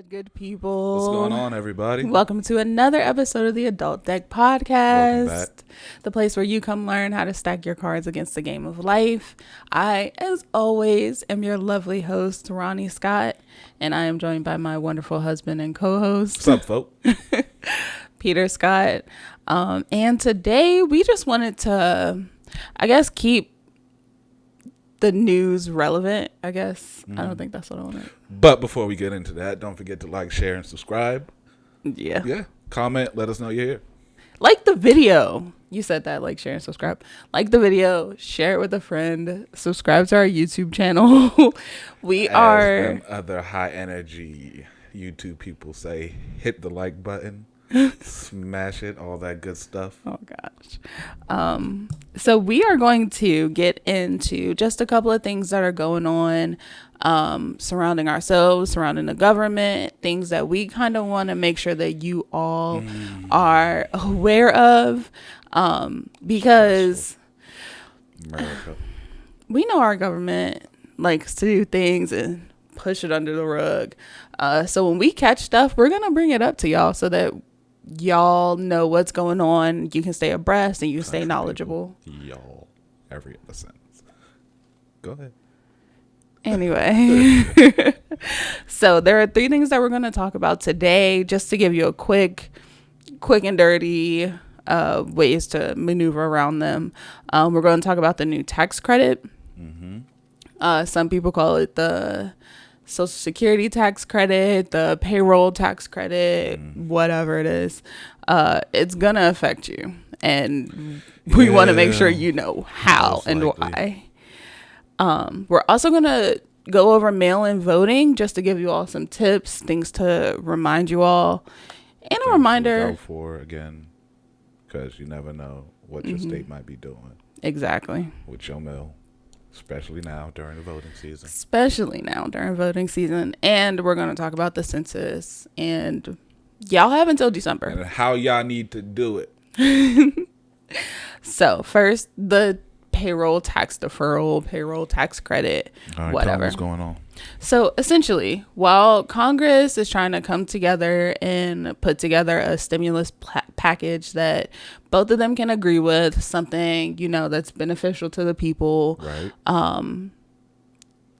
Good people. What's going on, everybody? Welcome to another episode of the Adult Deck Podcast. Welcome back. The place where you come learn how to stack your cards against the game of life. I, as always, am your lovely host, Ronnie Scott, and I am joined by my wonderful husband and co-host. What's up, folks? Peter Scott. And today we just wanted to, keep the news relevant, I guess. I don't think that's what I wanted. But before we get into that, don't forget to like, share, and subscribe. Yeah. Comment. Let us know you're here. Like the video. You said that, like, share and subscribe. Like the video, share it with a friend, subscribe to our YouTube channel. As other high energy YouTube people say, hit the like button, smash it, all that good stuff. Oh gosh. So we are going to get into just a couple of things that are going on surrounding ourselves, surrounding the government, things that we kind of want to make sure that you all are aware of, because America. we know our government likes to do things and push it under the rug. So when we catch stuff, we're going to bring it up to y'all so that y'all know what's going on. You can stay abreast and you can stay knowledgeable. Y'all. Every other sentence. Go ahead. Anyway, so there are three things that we're going to talk about today, just to give you a quick and dirty ways to maneuver around them. We're going to talk about the new tax credit. Some people call it the Social Security tax credit, the payroll tax credit, whatever it is. It's going to affect you. And we want to make sure you know how and why. We're also going to go over mail-in voting just to give you all some tips, things to remind you all. And a reminder. Go for again, because you never know what your state might be doing. Exactly. With your mail. Especially now during the voting season. And we're going to talk about the census. And y'all have until December. And how y'all need to do it. So first, the payroll tax deferral, payroll tax credit, all right, whatever. What's going on? So essentially, while Congress is trying to come together and put together a stimulus package that both of them can agree with, something, that's beneficial to the people, right?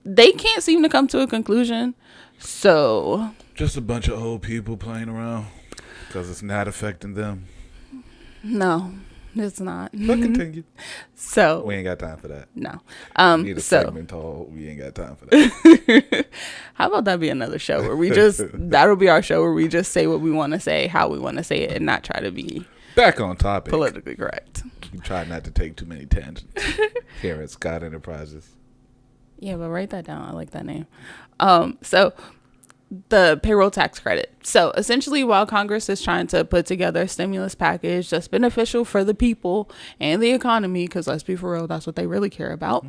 They can't seem to come to a conclusion. So just a bunch of old people playing around because it's not affecting them. No, it's not. But continue. So we ain't got time for that. No. We need a segment called "We Ain't Got Time for That." How about that be another show where we just that'll be our show where we just say what we want to say, how we want to say it, and not try to be back on topic, politically correct. We try not to take too many tangents here at Scott Enterprises. Yeah, but write that down. I like that name. So the payroll tax credit. So essentially, while Congress is trying to put together a stimulus package that's beneficial for the people and the economy, because let's be for real, that's what they really care about.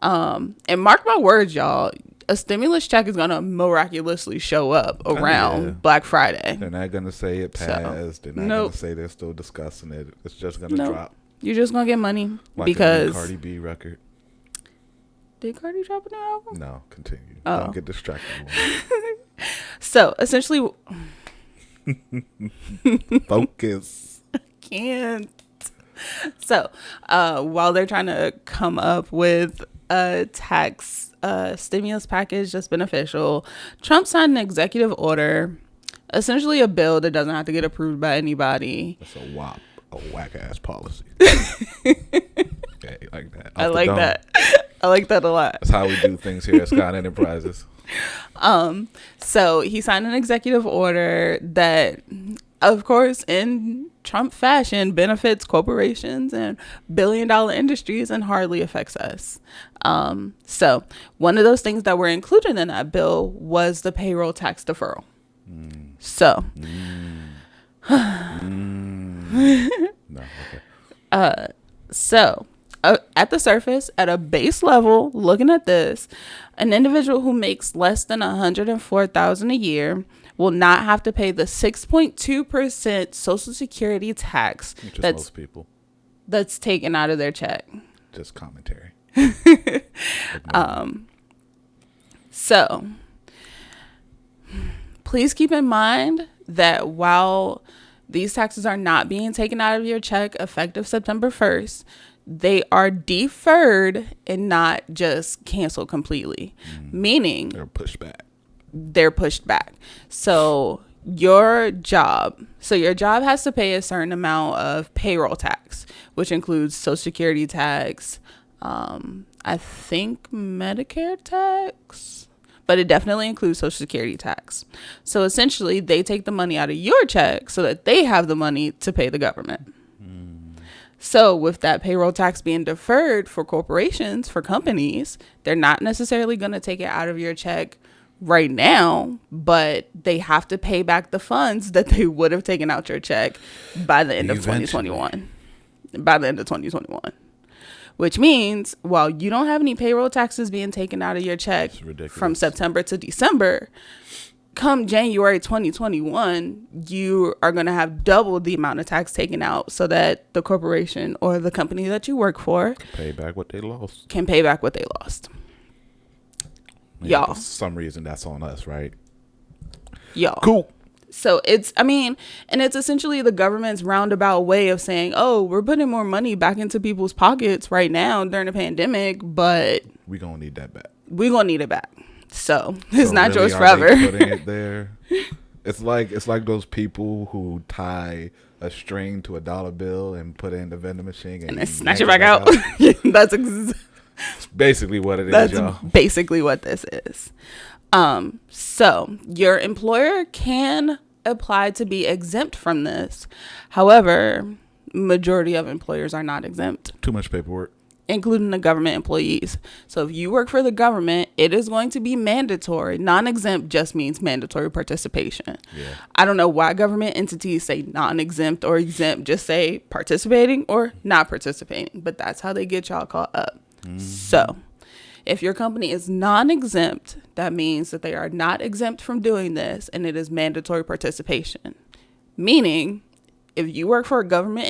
And mark my words, y'all, a stimulus check is going to miraculously show up around Black Friday. They're not going to say it passed. They're not going to say they're still discussing it. It's just going to drop. You're just going to get money like because a Cardi B record. Did Cardi drop a new album? No, continue. Oh. Don't get distracted. So essentially, focus. I can't. So while they're trying to come up with a tax stimulus package that's beneficial, Trump signed an executive order, essentially a bill that doesn't have to get approved by anybody. That's a WAP, a whack ass policy. Okay, like that. I like that. I like that a lot. That's how we do things here at Scott Enterprises. So he signed an executive order that, of course, in Trump fashion, benefits corporations and billion-dollar industries and hardly affects us. So one of those things that were included in that bill was the payroll tax deferral. So. No, okay. So at the surface, at a base level, looking at this, an individual who makes less than $104,000 a year will not have to pay the 6.2% Social Security tax. Just most people. That's taken out of their check. Just commentary. So please keep in mind that while these taxes are not being taken out of your check effective September 1st, they are deferred and not just canceled completely, meaning they're pushed back. So your job has to pay a certain amount of payroll tax, which includes Social Security tax, I think Medicare tax, but it definitely includes Social Security tax. So essentially, they take the money out of your check so that they have the money to pay the government. So with that payroll tax being deferred for corporations, for companies, they're not necessarily going to take it out of your check right now, but they have to pay back the funds that they would have taken out your check by the end of 2021. By the end of 2021. Which means while you don't have any payroll taxes being taken out of your check from September to December, come January 2021, you are going to have double the amount of tax taken out so that the corporation or the company that you work for can pay back what they lost. Y'all. For some reason, that's on us, right? Y'all. Cool. So it's essentially the government's roundabout way of saying, oh, we're putting more money back into people's pockets right now during the pandemic, but we're going to need that back. We're going to need it back. So it's not really, yours forever. Putting it there. It's like those people who tie a string to a dollar bill and put it in the vending machine and snatch it back out. That's basically what it is, y'all. That's basically what this is. So your employer can apply to be exempt from this. However, majority of employers are not exempt. Too much paperwork. Including the government employees. So if you work for the government, it is going to be mandatory. Non-exempt just means mandatory participation. Yeah. I don't know why government entities say non-exempt or exempt. Just say participating or not participating. But that's how they get y'all caught up. Mm-hmm. So if your company is non-exempt, that means that they are not exempt from doing this, and it is mandatory participation. Meaning, if you work for a government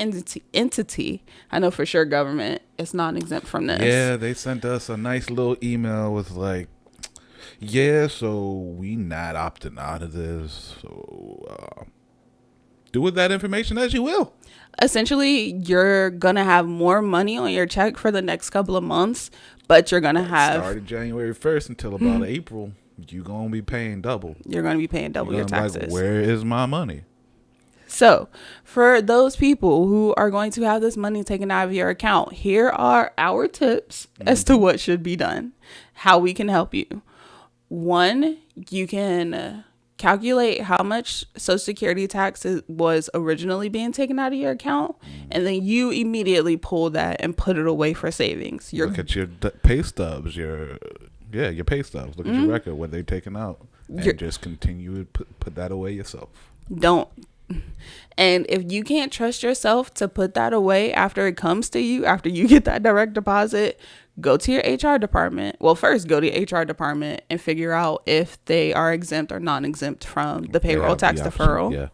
entity, I know for sure government is non-exempt from this. Yeah, they sent us a nice little email with like, yeah, so we not opting out of this. So do with that information as you will. Essentially, you're going to have more money on your check for the next couple of months, but you're going to have... Starting January 1st until about April, you're going to be paying double. You're going to be paying double your taxes. Like, where is my money? So, for those people who are going to have this money taken out of your account, here are our tips as to what should be done, how we can help you. One, you can calculate how much Social Security tax was originally being taken out of your account, and then you immediately pull that and put it away for savings. Look at your pay stubs, your pay stubs. Look at your record, what they're taking out, and just continue to put that away yourself. Don't. And if you can't trust yourself to put that away after it comes to you, after you get that direct deposit, go to your HR department. Well, first go to your HR department and figure out if they are exempt or non-exempt from the payroll tax deferral.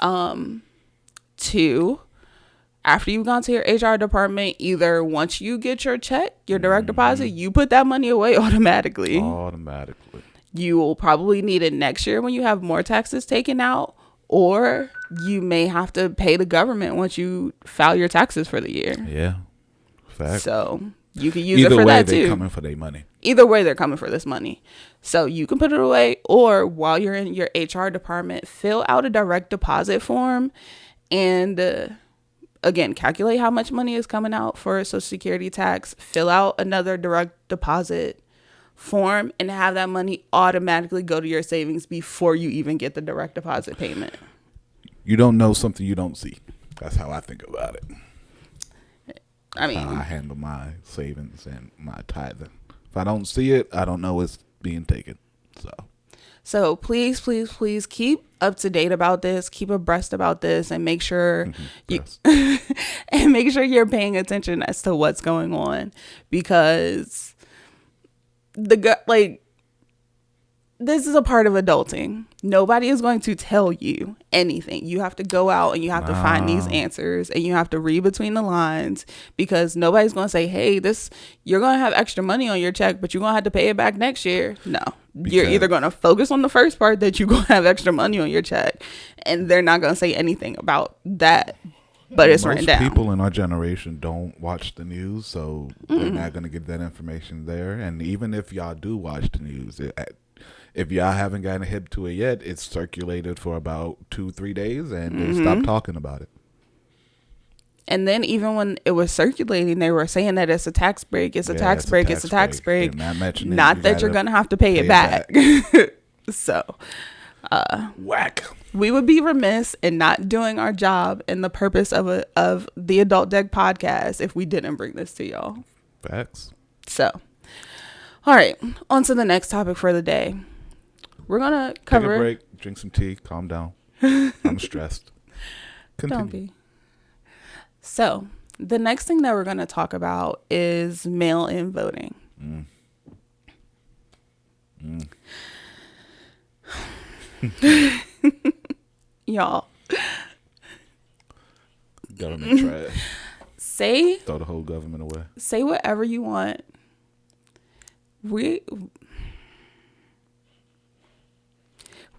Yeah. 2, after you've gone to your HR department, either once you get your check, your direct deposit, you put that money away automatically. You will probably need it next year when you have more taxes taken out. Or you may have to pay the government once you file your taxes for the year. Yeah. Fact. So you can use it for that too. Either way, they're coming for their money. Either way, they're coming for this money. So you can put it away, or while you're in your HR department, fill out a direct deposit form and again, calculate how much money is coming out for Social Security tax, fill out another direct deposit form, and have that money automatically go to your savings before you even get the direct deposit payment. You don't know something you don't see. That's how I think about it. I mean, I handle my savings and my tithing. If I don't see it, I don't know it's being taken. So please keep up to date about this, keep abreast about this, and make sure and make sure you're paying attention as to what's going on, because this is a part of adulting. Nobody is going to tell you anything. You have to go out and you have to find these answers, and you have to read between the lines, because nobody's going to say, hey, you're going to have extra money on your check, but you're going to have to pay it back next year. No, you're either going to focus on the first part, that you're going to have extra money on your check, and they're not going to say anything about that. But it's written down. Most people in our generation don't watch the news, so they're not going to get that information there. And even if y'all do watch the news, if y'all haven't gotten hip to it yet, it's circulated for about 2-3 days, and they stopped talking about it. And then even when it was circulating, they were saying that it's a tax break. It's a tax break. It's a tax break. Not that you're going to have to pay it back. So, whack. We would be remiss in not doing our job and the purpose of the Adult Deck podcast if we didn't bring this to y'all. Facts. So, all right, on to the next topic for the day. We're going to cover... Take a break, drink some tea, calm down. I'm stressed. Continue. Don't be. So, the next thing that we're going to talk about is mail-in voting. Y'all. Government trash. Throw the whole government away. Say whatever you want. We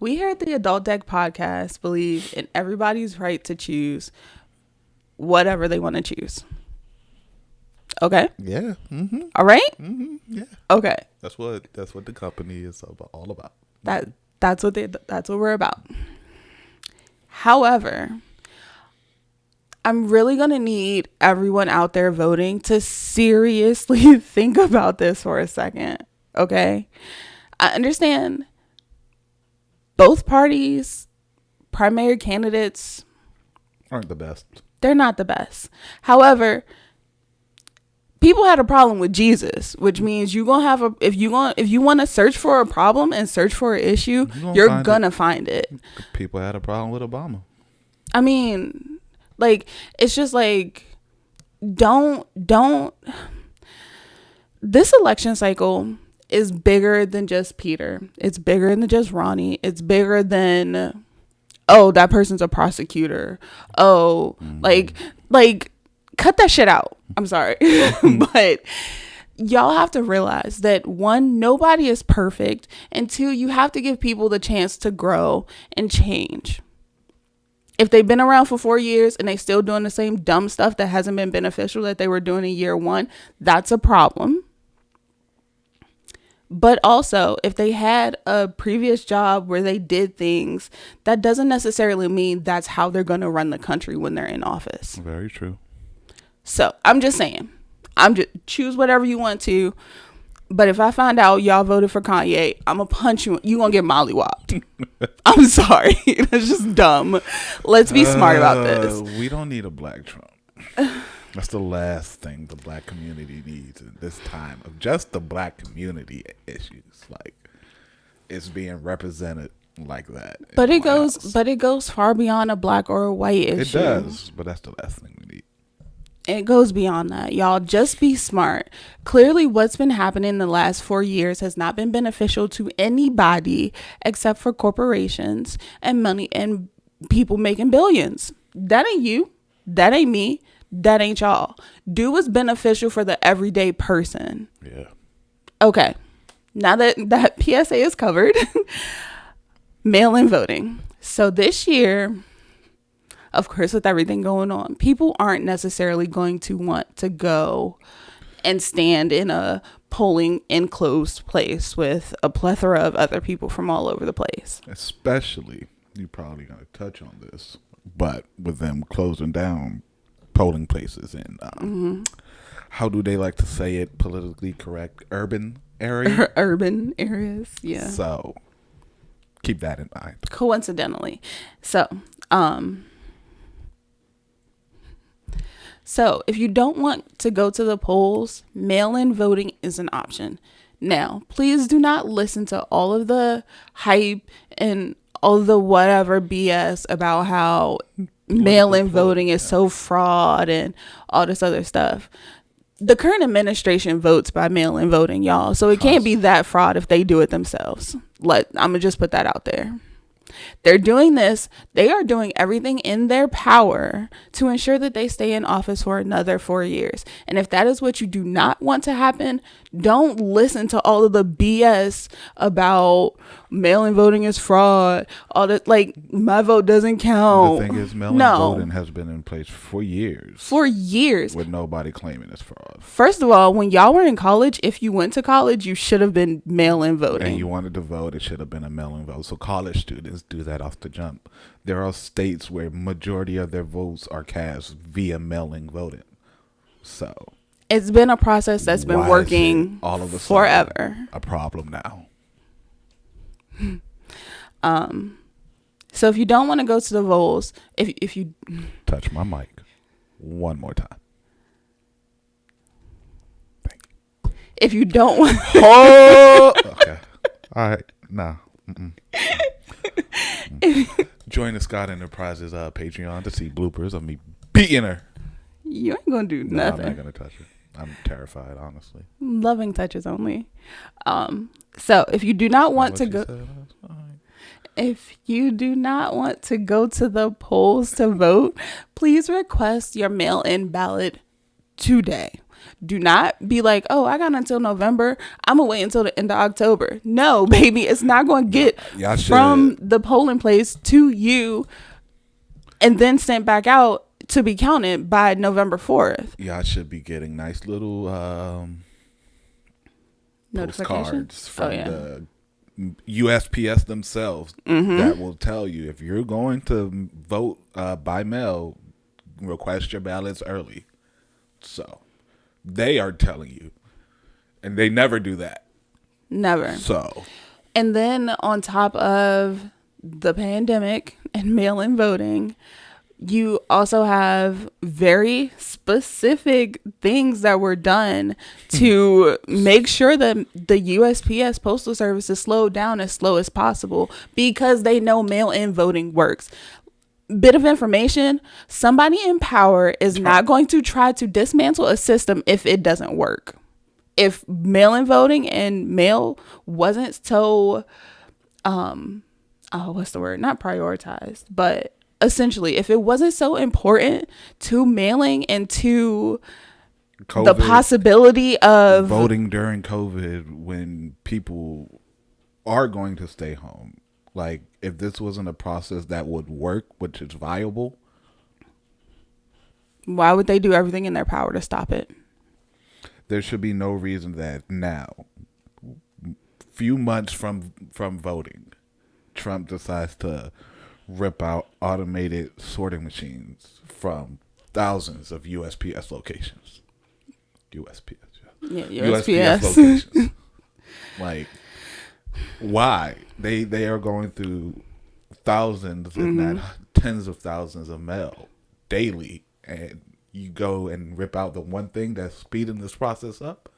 here at the Adult Deck podcast believe in everybody's right to choose whatever they want to choose. Okay? Yeah. Mm-hmm. All right? Mm-hmm. Yeah. Okay. That's what the company is all about. That's what we're about. However, I'm really going to need everyone out there voting to seriously think about this for a second. Okay? I understand both parties' primary candidates aren't the best. They're not the best. However, people had a problem with Jesus, which means you're gonna have if you want to search for a problem and search for an issue, you're gonna find it. People had a problem with Obama. I mean, like, it's just like, don't. This election cycle is bigger than just Peter. It's bigger than just Ronnie. It's bigger than, oh, that person's a prosecutor. Oh, like, cut that shit out. I'm sorry. But y'all have to realize that, one, nobody is perfect. And two, you have to give people the chance to grow and change. If they've been around for 4 years and they still doing the same dumb stuff that hasn't been beneficial that they were doing in year one, that's a problem. But also, if they had a previous job where they did things, that doesn't necessarily mean that's how they're going to run the country when they're in office. Very true. So I'm just saying, choose whatever you want to. But if I find out y'all voted for Kanye, I'm going to punch you. You're going to get mollywopped. I'm sorry. That's just dumb. Let's be smart about this. We don't need a black Trump. That's the last thing the black community needs in this time of just the black community issues. Like, it's being represented like that. But it goes far beyond a black or a white issue. It does, but that's the last thing we need. It goes beyond that. Y'all, just be smart. Clearly, what's been happening the last 4 years has not been beneficial to anybody except for corporations and money and people making billions. That ain't you. That ain't me. That ain't y'all. Do what's beneficial for the everyday person. Yeah. Okay. Now that PSA is covered, mail-in voting. So this year, of course, with everything going on, people aren't necessarily going to want to go and stand in a polling enclosed place with a plethora of other people from all over the place. Especially, you're probably going to touch on this, but with them closing down polling places in, how do they like to say it, politically correct, urban area? Urban areas, yeah. So, keep that in mind. Coincidentally. So if you don't want to go to the polls, mail-in voting is an option. Now, please do not listen to all of the hype and all the whatever BS about how mail-in voting is so fraud and all this other stuff. the current administration votes by mail-in voting, y'all. So it can't be that fraud if they do it themselves. I'm gonna just put that out there. They're doing this. They are doing everything in their power to ensure that they stay in office for another 4 years. And if that is what you do not want to happen, don't listen to all of the BS about mail-in voting is fraud. All that, like, my vote doesn't count. The thing is, mail-in voting has been in place for years. For years. With nobody claiming it's fraud. First of all, when y'all were in college, if you went to college, you should have been mail-in voting. And you wanted to vote, it should have been a mail-in vote. So college students do that off the jump. There are states where majority of their votes are cast via mail-in voting. So it's been a process that's been working all of a forever. A problem now. So if you don't want to go to the polls, if you touch my mic one more time. Thank you. If you don't want okay. All right. No. Join the Scott Enterprises Patreon to see bloopers of me beating her. You ain't gonna do nothing. I'm not gonna touch her. I'm terrified, honestly. Loving touches only. So if you do not want to go, if you do not want to go to the polls to vote, please request your mail-in ballot today. Do not be like, oh, I got until November. I'm going to wait until the end of October. No, baby, it's not going to get from the polling place to you and then sent back out to be counted by November 4th. Y'all should be getting nice little postcards from the USPS themselves that will tell you if you're going to vote by mail, request your ballots early. So they are telling you, and they never do that. Never. So, and then on top of the pandemic and mail-in voting, you also have very specific things that were done to make sure that the USPS Postal Service is slowed down as slow as possible because they know mail-in voting works. Bit of information, somebody in power is not going to try to dismantle a system if it doesn't work. If mail-in voting and mail wasn't so, what's the word? Not prioritized, but essentially, if it wasn't so important to mailing and to COVID, the possibility of voting during COVID when people are going to stay home, like if this wasn't a process that would work, which is viable, why would they do everything in their power to stop it? There should be no reason that now, few months from voting, Trump decides to rip out automated sorting machines from thousands of USPS locations. USPS. Yeah, USPS locations. Like, why? They are going through thousands, if not tens of thousands of mail daily, and you go and rip out the one thing that's speeding this process up?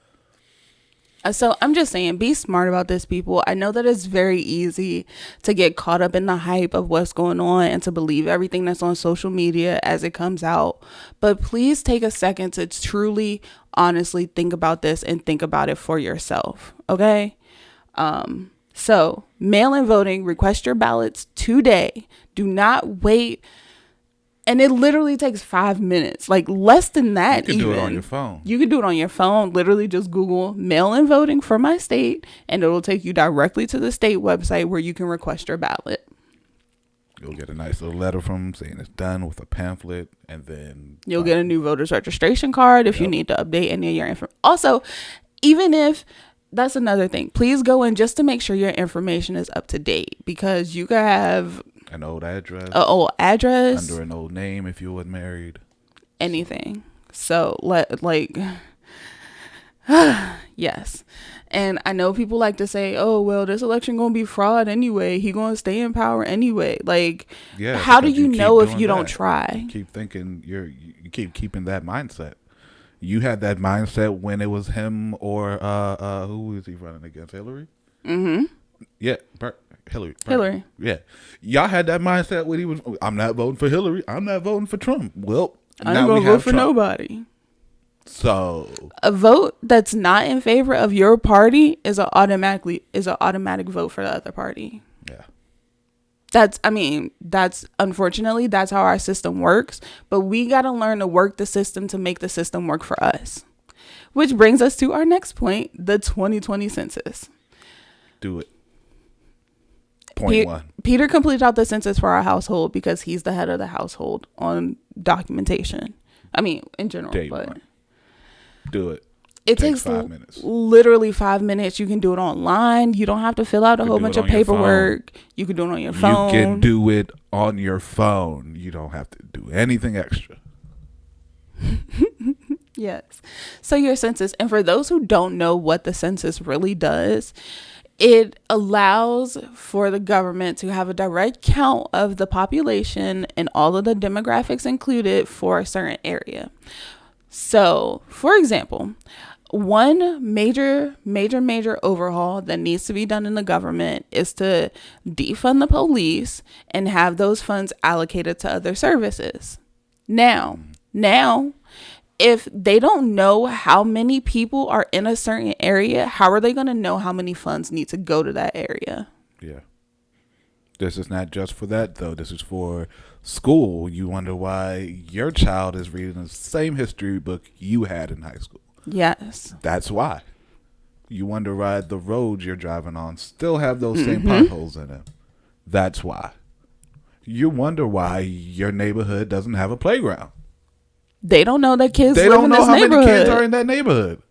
So I'm just saying, be smart about this, people. I know that it's very easy to get caught up in the hype of what's going on and to believe everything that's on social media as it comes out. But please take a second to truly, honestly think about this and think about it for yourself. Okay? So mail-in voting, request your ballots today. Do not wait. And it literally takes 5 minutes, like less than that. You can do it on your phone. You can do it on your phone. Literally just Google mail-in voting for my state, and it'll take you directly to the state website where you can request your ballot. You'll get a nice little letter from them saying it's done with a pamphlet, and then you'll get a new voter's registration card if you need to update any of your information. Also, even if that's another thing, please go in just to make sure your information is up to date, because you could have an old address, under an old name if you were married, anything. So yes. And I know people like to say, oh, well, this election going to be fraud anyway. He going to stay in power anyway. Like, yeah, how do you know if you don't try? You keep thinking you keep keeping that mindset. You had that mindset when it was him or who was he running against? Hillary? Mm-hmm. Yeah, Hillary. Yeah. Y'all had that mindset when he was, I'm not voting for Hillary. I'm not voting for Trump. Well, I'm not going to vote for nobody. So A vote that's not in favor of your party is a automatic vote for the other party. yeah, That's unfortunately that's how our system works, but we got to learn to work the system to make the system work for us. Which brings us to our next point, the 2020 census. do it. Point one. Peter completed out the census for our household because he's the head of the household on documentation. In general, Day but one. Do it. it takes 5 minutes. literally 5 minutes. You can do it online. You don't have to fill out a whole bunch of paperwork. You can do it on your phone. You can do it on your phone. You don't have to do anything extra. Yes. So your census, and for those who don't know what the census really does, it allows for the government to have a direct count of the population and all of the demographics included for a certain area. So, for example, one major overhaul that needs to be done in the government is to defund the police and have those funds allocated to other services. Now, if they don't know how many people are in a certain area, how are they going to know how many funds need to go to that area? Yeah. This is not just for that, though. This is for school. You wonder why your child is reading the same history book you had in high school. Yes. That's why. You wonder why the roads you're driving on still have those same potholes in them. That's why. You wonder why your neighborhood doesn't have a playground. They don't know that kids They live don't in know this how neighborhood. many kids are in that neighborhood.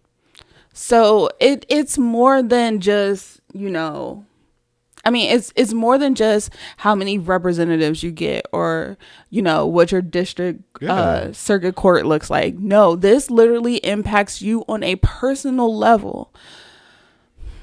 So it's more than just, it's more than just how many representatives you get or, what your district circuit court looks like. No, this literally impacts you on a personal level.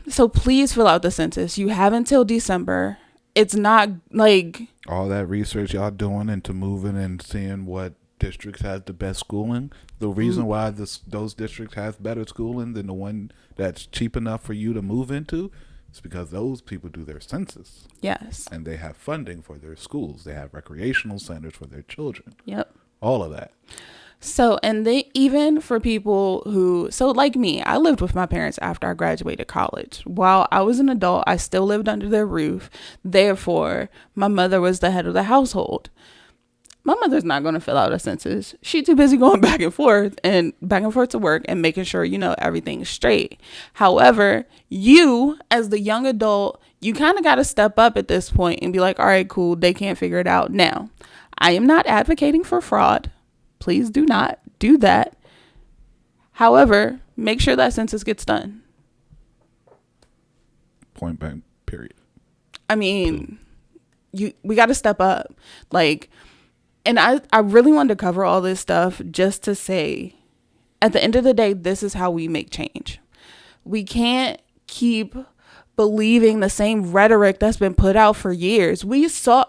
So please fill out the census. You have until December. It's not like all that research y'all doing into moving and seeing what districts have the best schooling. The reason why those districts have better schooling than the one that's cheap enough for you to move into is because those people do their census. Yes. And they have funding for their schools. They have recreational centers for their children. Yep. All of that. So, and they even for people like me, I lived with my parents after I graduated college. While I was an adult, I still lived under their roof. Therefore, my mother was the head of the household. My mother's not going to fill out a census. She's too busy going back and forth to work and making sure, everything's straight. However, you as the young adult, you kind of got to step up at this point and be like, all right, cool. They can't figure it out. Now, I am not advocating for fraud. Please do not do that. However, make sure that census gets done. Point blank, period. We got to step up. And I really wanted to cover all this stuff just to say, at the end of the day, this is how we make change. We can't keep believing the same rhetoric that's been put out for years. We saw,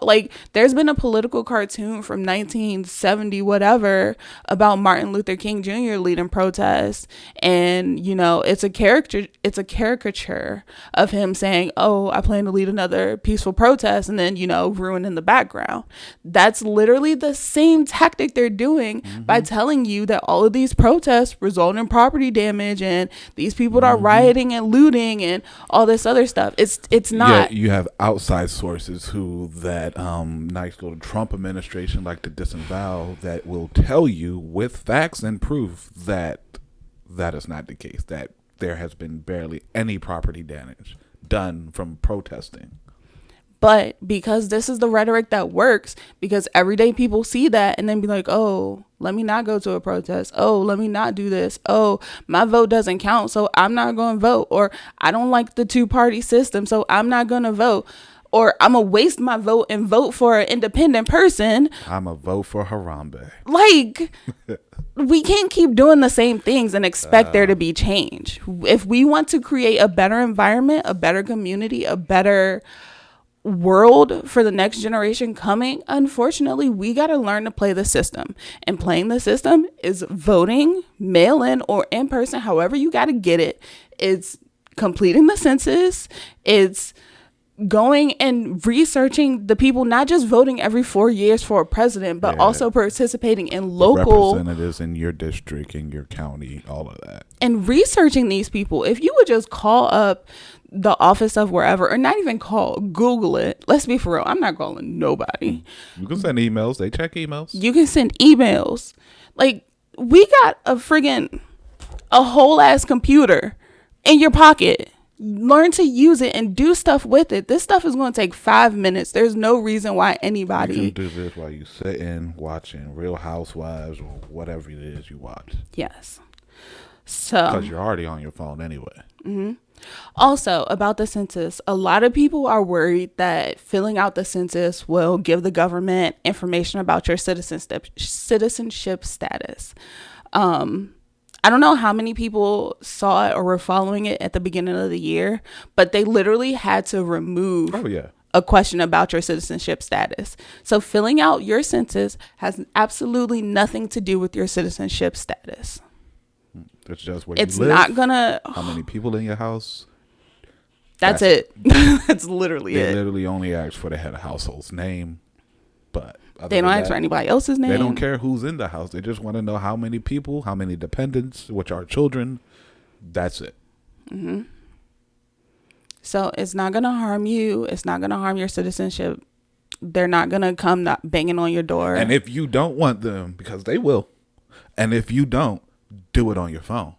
there's been a political cartoon from 1970 whatever about Martin Luther King Jr. leading protests, and it's a caricature of him saying, oh, I plan to lead another peaceful protest, and then ruin in the background. That's literally the same tactic they're doing by telling you that all of these protests result in property damage and these people are rioting and looting and all this other stuff. It's not. Yeah, you have outside sources who that nice little Trump administration like to disavow that will tell you with facts and proof that that is not the case, that there has been barely any property damage done from protesting. But because this is the rhetoric that works, because everyday people see that and then be like, oh, let me not go to a protest. Oh, let me not do this. Oh, my vote doesn't count, so I'm not going to vote. Or I don't like the two-party system, so I'm not going to vote. Or I'm going to waste my vote and vote for an independent person. I'm going to vote for Harambe. We can't keep doing the same things and expect there to be change. If we want to create a better environment, a better community, a better world for the next generation coming, unfortunately, we got to learn to play the system. And playing the system is voting, mail in or in person, however you got to get it. It's completing the census. It's going and researching the people, not just voting every 4 years for a president, but also participating in local representatives in your district, in your county, all of that, and researching these people. If you would just call up the office of wherever, or not even call, Google it. Let's be for real. I'm not calling nobody. You can send emails. They check emails. You can send emails. Like, we got a whole ass computer in your pocket. Learn to use it and do stuff with it. This stuff is going to take 5 minutes. There's no reason why anybody. You can do this while you sitting watching Real Housewives or whatever it is you watch. Yes. So. Because you're already on your phone anyway. Mm-hmm. Also, about the census, a lot of people are worried that filling out the census will give the government information about your citizenship status. I don't know how many people saw it or were following it at the beginning of the year, but they literally had to remove a question about your citizenship status. So filling out your census has absolutely nothing to do with your citizenship status. It's just where it's you live. not gonna. How many people in your house? That's it. That's literally they it. They literally only ask for the head of household's name, but they don't ask for anybody else's name. They don't care who's in the house. They just want to know how many people, how many dependents, which are children. That's it. Mm-hmm. So it's not gonna harm you. It's not gonna harm your citizenship. They're not gonna come banging on your door. And if you don't want them, because they will, and if you don't, do it on your phone.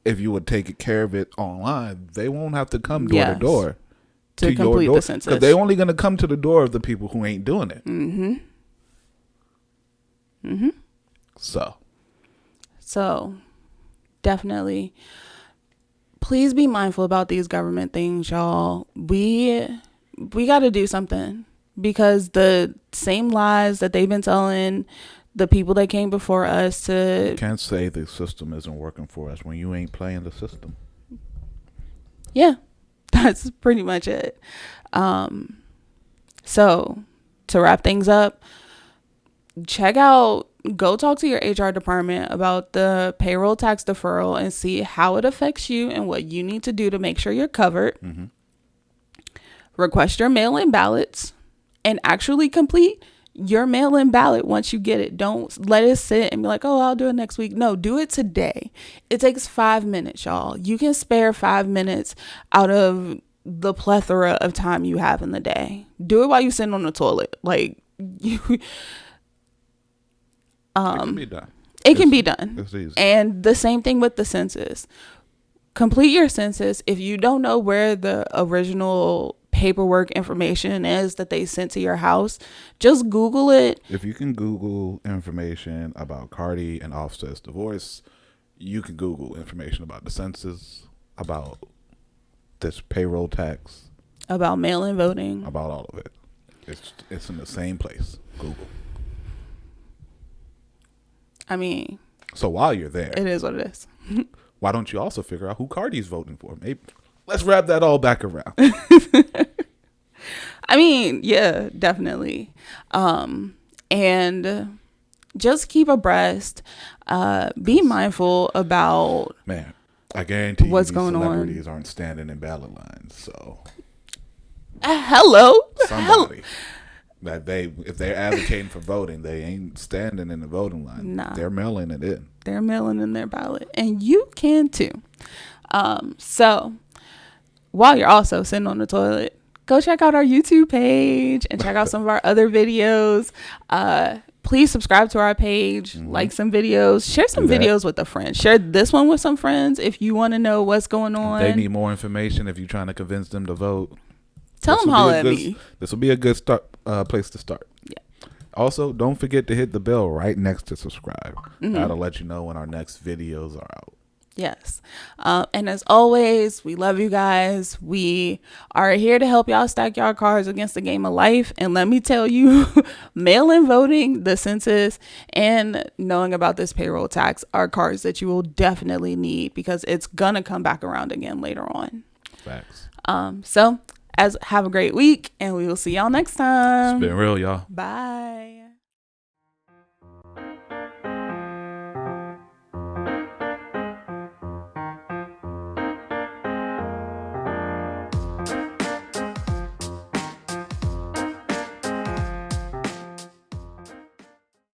If you would take care of it online, they won't have to come door to door to complete the census. Because they're only going to come to the door of the people who ain't doing it. Mm-hmm. Mm-hmm. So, definitely, please be mindful about these government things, y'all. We got to do something, because the same lies that they've been telling the people that came before us to... You can't say the system isn't working for us when you ain't playing the system. Yeah, that's pretty much it. So, to wrap things up, go talk to your HR department about the payroll tax deferral and see how it affects you and what you need to do to make sure you're covered. Mm-hmm. Request your mail-in ballots and actually complete your mail-in ballot once you get it. Don't let it sit and be like, oh, I'll do it next week. No, do it today. It takes 5 minutes, y'all. You can spare 5 minutes out of the plethora of time you have in the day. Do it while you're sitting on the toilet. Like, you... It can be done. It can be done. It's easy. And the same thing with the census. Complete your census. If you don't know where the original paperwork information is that they sent to your house, just Google it. If you can Google information about Cardi and Offset's divorce, you can Google information about the census, about this payroll tax, about mail-in voting, about all of it. It's in the same place. Google. I mean, so while you're there, it is what it is. Why don't you also figure out who Cardi's voting for? Maybe let's wrap that all back around. I mean, yeah, definitely. And just keep abreast. Be mindful about... Man, I guarantee what's these going celebrities on. Aren't standing in ballot lines. So hello, somebody that if they're advocating for voting, they ain't standing in the voting line. Nah. They're mailing it in. They're mailing in their ballot, and you can too. So while you're also sitting on the toilet, go check out our YouTube page and check out some of our other videos. Please subscribe to our page, like some videos, share some videos with a friend. Share this one with some friends if you want to know what's going on. If they need more information, if you're trying to convince them to vote, tell them holler at me. This will be a good place to start. Yeah. Also, don't forget to hit the bell right next to subscribe. That'll let you know when our next videos are out. Yes. And as always, we love you guys. We are here to help y'all stack y'all cards against the game of life. And let me tell you, mail-in voting, the census, and knowing about this payroll tax are cards that you will definitely need, because it's going to come back around again later on. Facts. So have a great week, and we will see y'all next time. It's been real, y'all. Bye.